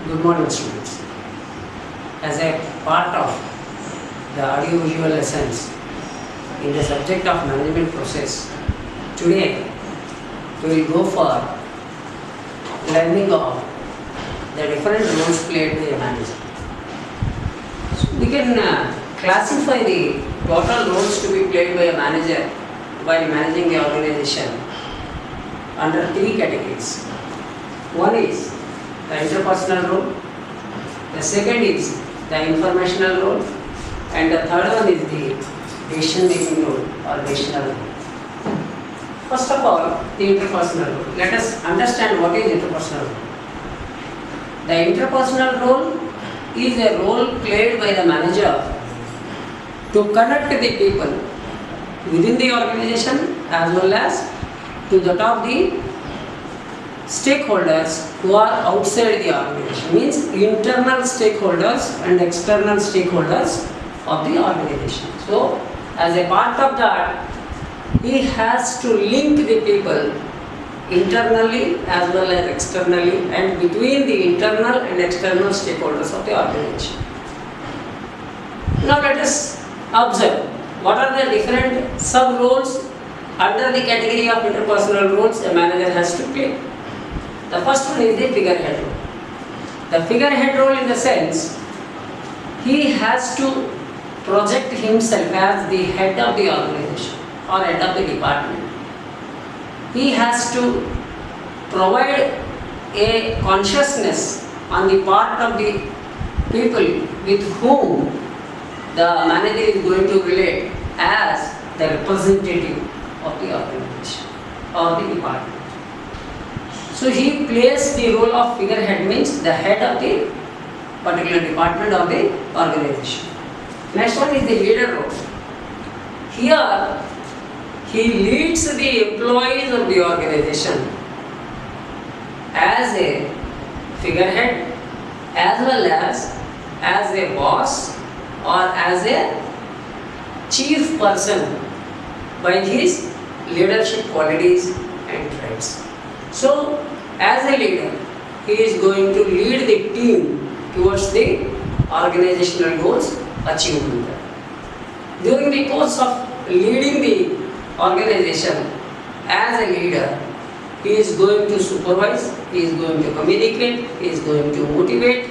Good morning, students. As a part of the audio-visual lessons in the subject of management process, today we will go for learning of the different roles played by a manager. So we can classify the total roles to be played by a manager while managing the organization under three categories. One is the interpersonal role, the second is the informational role, and the third one is the decision making role or decisional role. First of all, the interpersonal role. Let us understand what is interpersonal role. The interpersonal role is a role played by the manager to connect the people within the organization as well as to that of the stakeholders who are outside the organization, means internal stakeholders and external stakeholders of the organization. So, as a part of that, he has to link the people internally as well as externally and between the internal and external stakeholders of the organization. Now let us observe what are the different sub-roles under the category of interpersonal roles a manager has to play. The first one is the figurehead role. The figurehead role in the sense he has to project himself as the head of the organization or head of the department. He has to provide a consciousness on the part of the people with whom the manager is going to relate as the representative of the organization or the department. So he plays the role of figurehead, means the head of the particular department of the organization. Next one is the leader role. Here he leads the employees of the organization as a figurehead as well as a boss or as a chief person by his leadership qualities and traits. So, as a leader, he is going to lead the team towards the organizational goals achievement. During the course of leading the organization as a leader, he is going to supervise, he is going to communicate, he is going to motivate,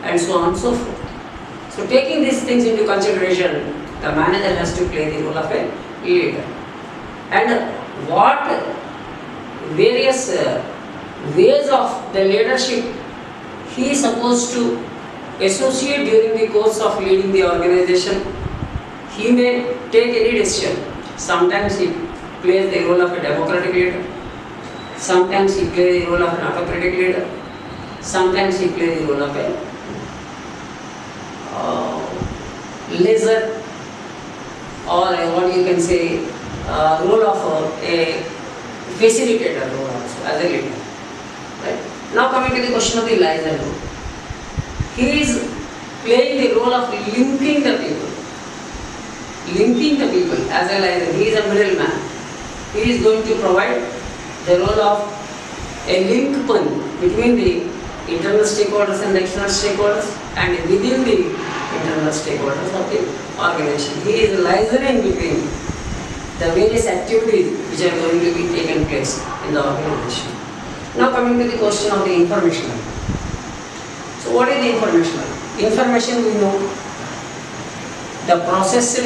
and so on and so forth. So, taking these things into consideration, the manager has to play the role of a leader. And what various ways of the leadership he is supposed to associate during the course of leading the organization. He may take any decision. Sometimes he plays the role of a democratic leader, sometimes he plays the role of an autocratic leader, sometimes he plays the role of a leader, or what you can say, role of a facilitator role also as a leader. Right? Now coming to the question of the liaison role. He is playing the role of linking the people. Linking the people as a liaison. He is a middleman. He is going to provide the role of a link point between the internal stakeholders and the external stakeholders and within the internal stakeholders of the organization. He is liaisoning between the various activities which are going to be taken place in the organization. Now coming to the question of the informational. So what is the informational? Information, we know the processed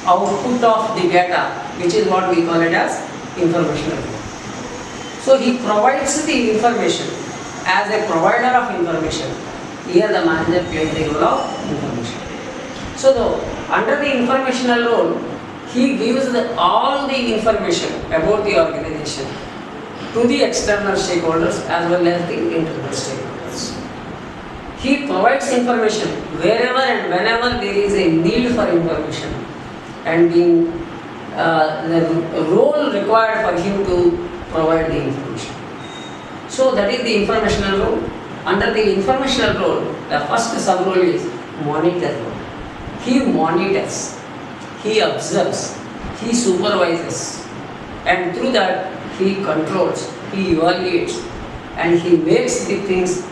output of the data, which is what we call it as informational. So he provides the information as a provider of information. Here the manager plays the role of information. So under the informational role, he gives all the information about the organization to the external stakeholders as well as the internal stakeholders. He provides information wherever and whenever there is a need for information and the role required for him to provide the information. So that is the informational role. Under the informational role, the first sub-role is monitor role. He monitors, he observes, he supervises, and through that he controls, he evaluates, and he makes the things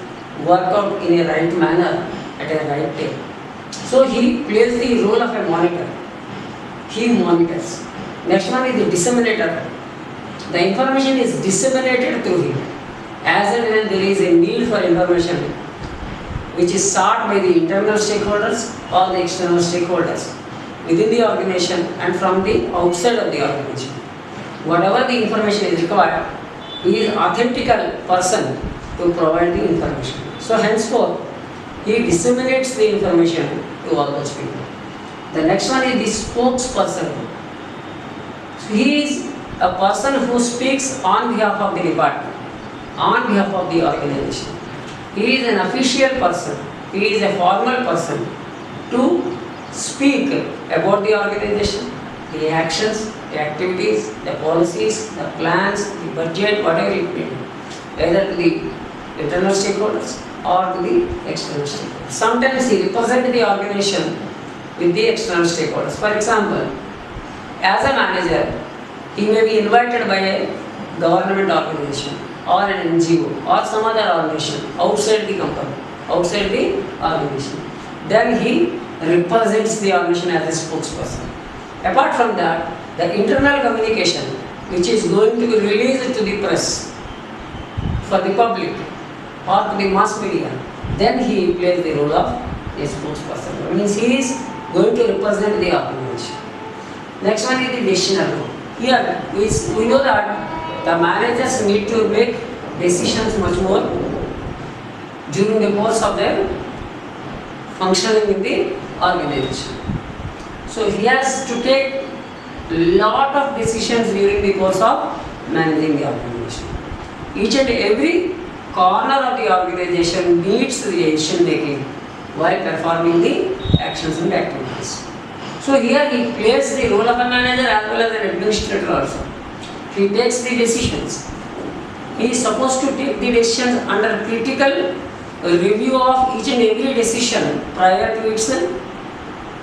work out in a right manner at a right time. So he plays the role of a monitor. He monitors. Next one is the disseminator. The information is disseminated through him. As and when there is a need for information which is sought by the internal stakeholders or the external stakeholders within the organization and from the outside of the organization. Whatever the information is required, he is authentical person to provide the information. So henceforth, he disseminates the information to all those people. The next one is the spokesperson. So he is a person who speaks on behalf of the department, on behalf of the organization. He is an official person, he is a formal person to speak about the organization, the actions, the activities, the policies, the plans, the budget, whatever it may be, either to the internal stakeholders or to the external stakeholders. Sometimes he represents the organization with the external stakeholders. For example, as a manager, he may be invited by a government organization or an NGO or some other organization outside the company, outside the organization. Then he represents the organization as a spokesperson. Apart from that, the internal communication which is going to be released to the press for the public or to the mass media, then he plays the role of a spokesperson. That means he is going to represent the organization. Next one is the decisional role. Here we know that the managers need to make decisions much more during the course of their functioning in the organization. So he has to take lot of decisions during the course of managing the organization. Each and every corner of the organization needs the decision making while performing the actions and activities. So here he plays the role of a manager as well as an administrator also. He takes the decisions. He is supposed to take the decisions under critical review of each and every decision prior to its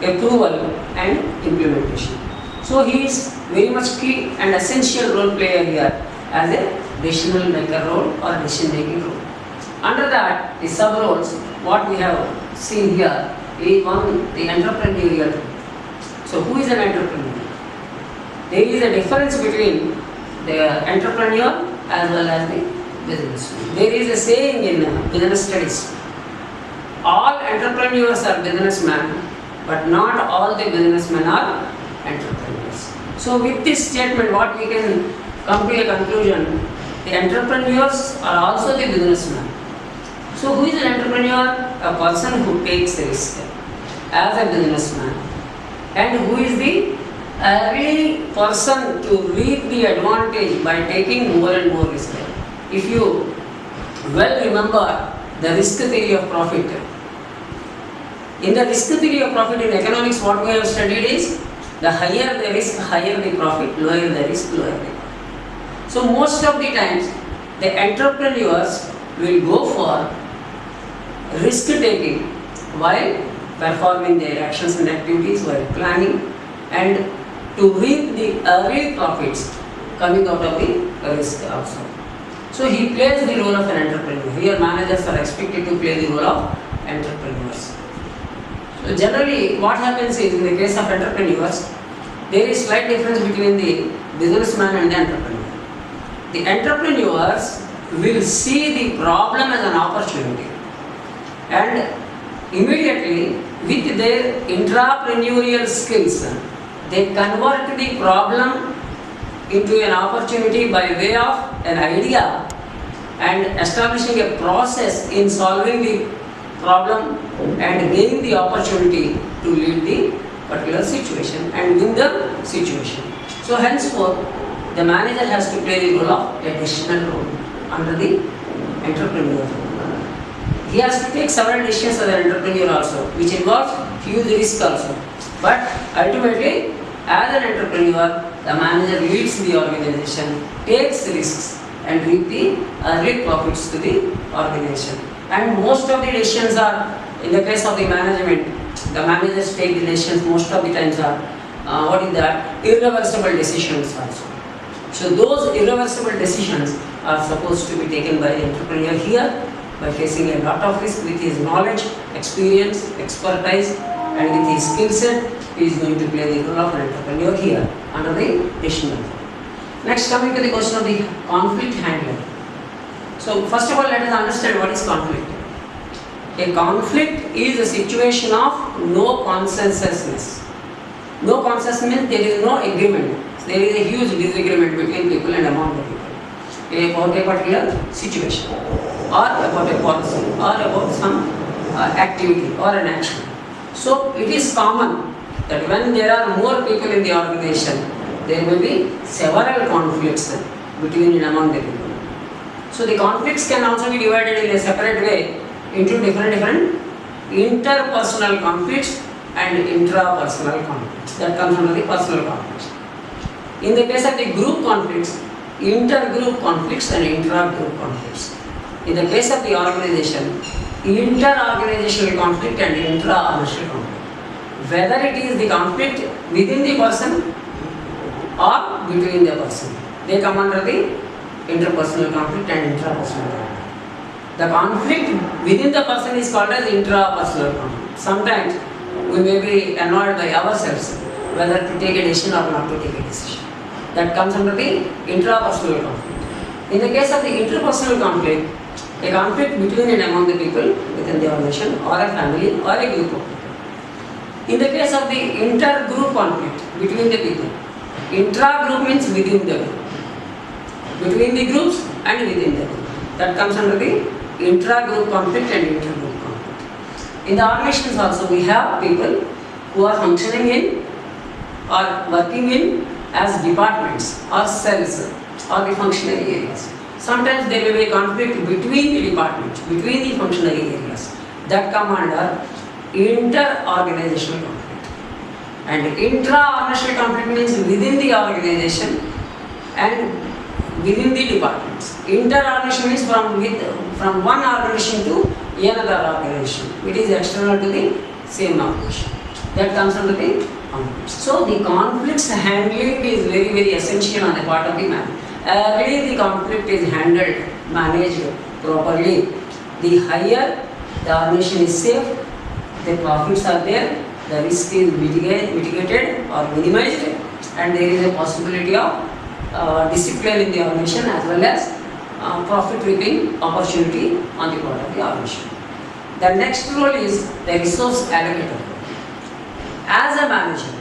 approval and implementation. So he is very much key and essential role player here as a decisional maker role or decision making role. Under that, the sub roles, what we have seen here is one, the entrepreneurial role. So who is an entrepreneur? There is a difference between the entrepreneur as well as the businessman. There is a saying in business studies, all entrepreneurs are businessmen, but not all the businessmen are entrepreneurs. So with this statement, what we can come to a conclusion, the entrepreneurs are also the businessmen. So who is an entrepreneur? A person who takes risk as a businessman. And who is the early person to reap the advantage by taking more and more risk. If you well remember the risk theory of profit. In the risk theory of profit in economics, what we have studied is the higher the risk, higher the profit, lower the risk, lower the profit. So most of the times the entrepreneurs will go for risk taking while performing their actions and activities, while planning, and to reap the early profits coming out of the risk also. So he plays the role of an entrepreneur. Here managers are expected to play the role of entrepreneurs. So generally what happens is, in the case of entrepreneurs, there is slight difference between the businessman and the entrepreneur. The entrepreneurs will see the problem as an opportunity, and immediately with their intrapreneurial skills, they convert the problem into an opportunity by way of an idea and establishing a process in solving the problem and gaining the opportunity to lead the particular situation and win the situation. So henceforth, the manager has to play the role of a decisional role under the entrepreneur. He has to take several decisions as an entrepreneur also, which involves huge risk also. But ultimately, as an entrepreneur, the manager leads the organization, takes risks, and reap the early profits to the organization. And most of the decisions are, in the case of the management, the managers take the decisions most of the times are, irreversible decisions also. So those irreversible decisions are supposed to be taken by the entrepreneur. Here, by facing a lot of risk with his knowledge, experience, expertise, and with his skill set, he is going to play the role of an entrepreneur here under the decision method. Next, coming to the question of the conflict handling. So, first of all, let us understand what is conflict. A conflict is a situation of no consensus. No consensus means there is no agreement. There is a huge disagreement between people and among the people about a particular situation, or about a policy, or about some activity or an action. So it is common that when there are more people in the organization, there may be several conflicts between and among the people. So the conflicts can also be divided in a separate way into different interpersonal conflicts and intrapersonal conflicts. That comes under the personal conflicts. In the case of the group conflicts, intergroup conflicts and intra-group conflicts. In the case of the organization, inter-organizational conflict and intra-organizational conflict. Whether it is the conflict within the person or between the person, they come under the interpersonal conflict and intrapersonal conflict. The conflict within the person is called as intrapersonal conflict. Sometimes we may be annoyed by ourselves whether to take a decision or not to take a decision. That comes under the intrapersonal conflict. In the case of the interpersonal conflict, a conflict between and among the people within the organization or a family or a group of people. In the case of the intergroup conflict between the people, intra-group means within the group, between the groups and within the group. That comes under the intra-group conflict and intergroup conflict. In the organizations also, we have people who are functioning in or working in as departments or cells or the functionary areas. Sometimes there may be a conflict between the departments, between the functionary areas. That come under inter-organizational conflict. And intra-organizational conflict means within the organization and within the departments. Inter-organization means from one organization to another organization. It is external to the same organization. That comes under the conflicts. So the conflicts handling is very essential on the part of the man. Early the conflict is handled, managed properly, the higher the organization is safe, the profits are there, the risk is mitigated or minimized, and there is a possibility of discipline in the organization as well as profit reaping opportunity on the part of the organization. The next role is the resource allocator. As a manager,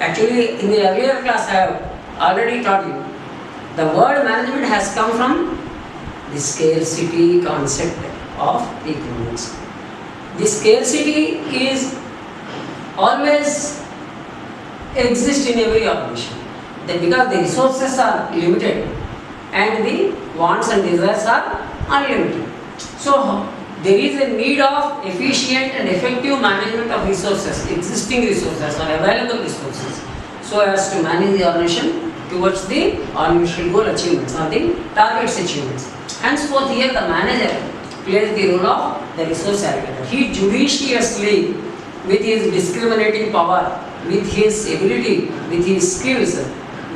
actually in the earlier class I have already taught you, the word management has come from the scarcity concept of economics. The scarcity is always exist in every organization. Because the resources are limited and the wants and desires are unlimited. So there is a need of efficient and effective management of resources, existing resources or available resources, so as to manage the organization towards the organizational goal achievements or the targets achievements. Henceforth, here the manager plays the role of the resource allocator. He judiciously, with his discriminating power, with his ability, with his skills,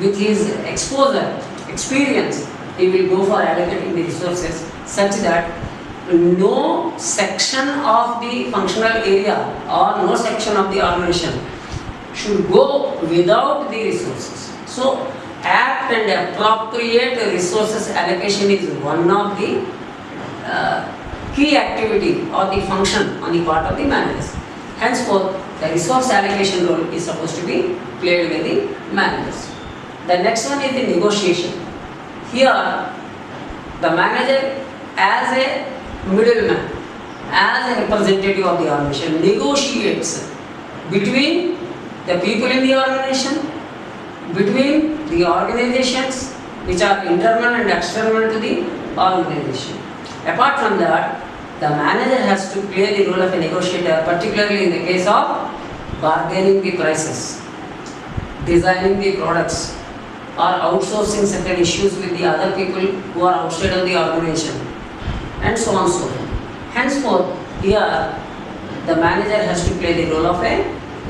with his exposure, experience, he will go for allocating the resources such that no section of the functional area or no section of the organization should go without the resources. So, apt and appropriate resources allocation is one of the key activity or the function on the part of the managers. Henceforth, the resource allocation role is supposed to be played by the managers. The next one is the negotiation. Here, the manager as a middleman, as a representative of the organization, negotiates between the people in the organization, between the organizations which are internal and external to the organization. Apart from that, the manager has to play the role of a negotiator, particularly in the case of bargaining the prices, designing the products, or outsourcing certain issues with the other people who are outside of the organization, and so on and so forth. Henceforth, here the manager has to play the role of a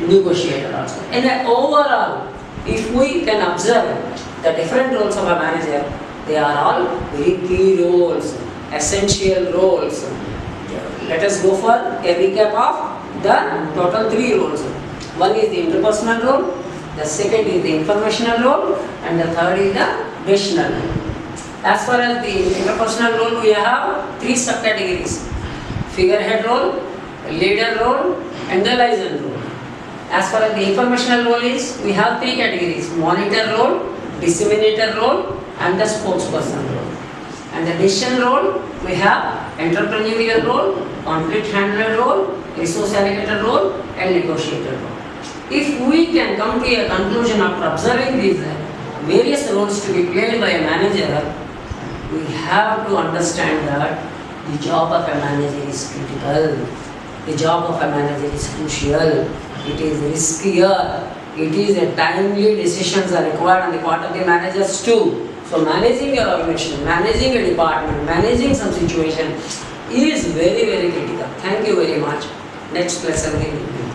negotiator also. And overall, if we can observe the different roles of a manager, they are all very key roles essential roles. Let us go for a recap of the total 3 roles. One is the interpersonal role, the second is the informational role, and the third is the decisional role. As far as the interpersonal role, we have 3 subcategories: figurehead role, leader role, and the liaison role. As far as the informational role is, we have 3 categories: monitor role, disseminator role, and the spokesperson role. And the decision role, we have entrepreneurial role, conflict handler role, resource allocator role, and negotiator role. If we can come to a conclusion after observing these various roles to be played by a manager, we have to understand that the job of a manager is critical, the job of a manager is crucial, it is riskier, it is a timely decisions are required on the part of the managers too. So managing your organization, managing a department, managing some situation is very, very critical. Thank you very much. Next lesson we will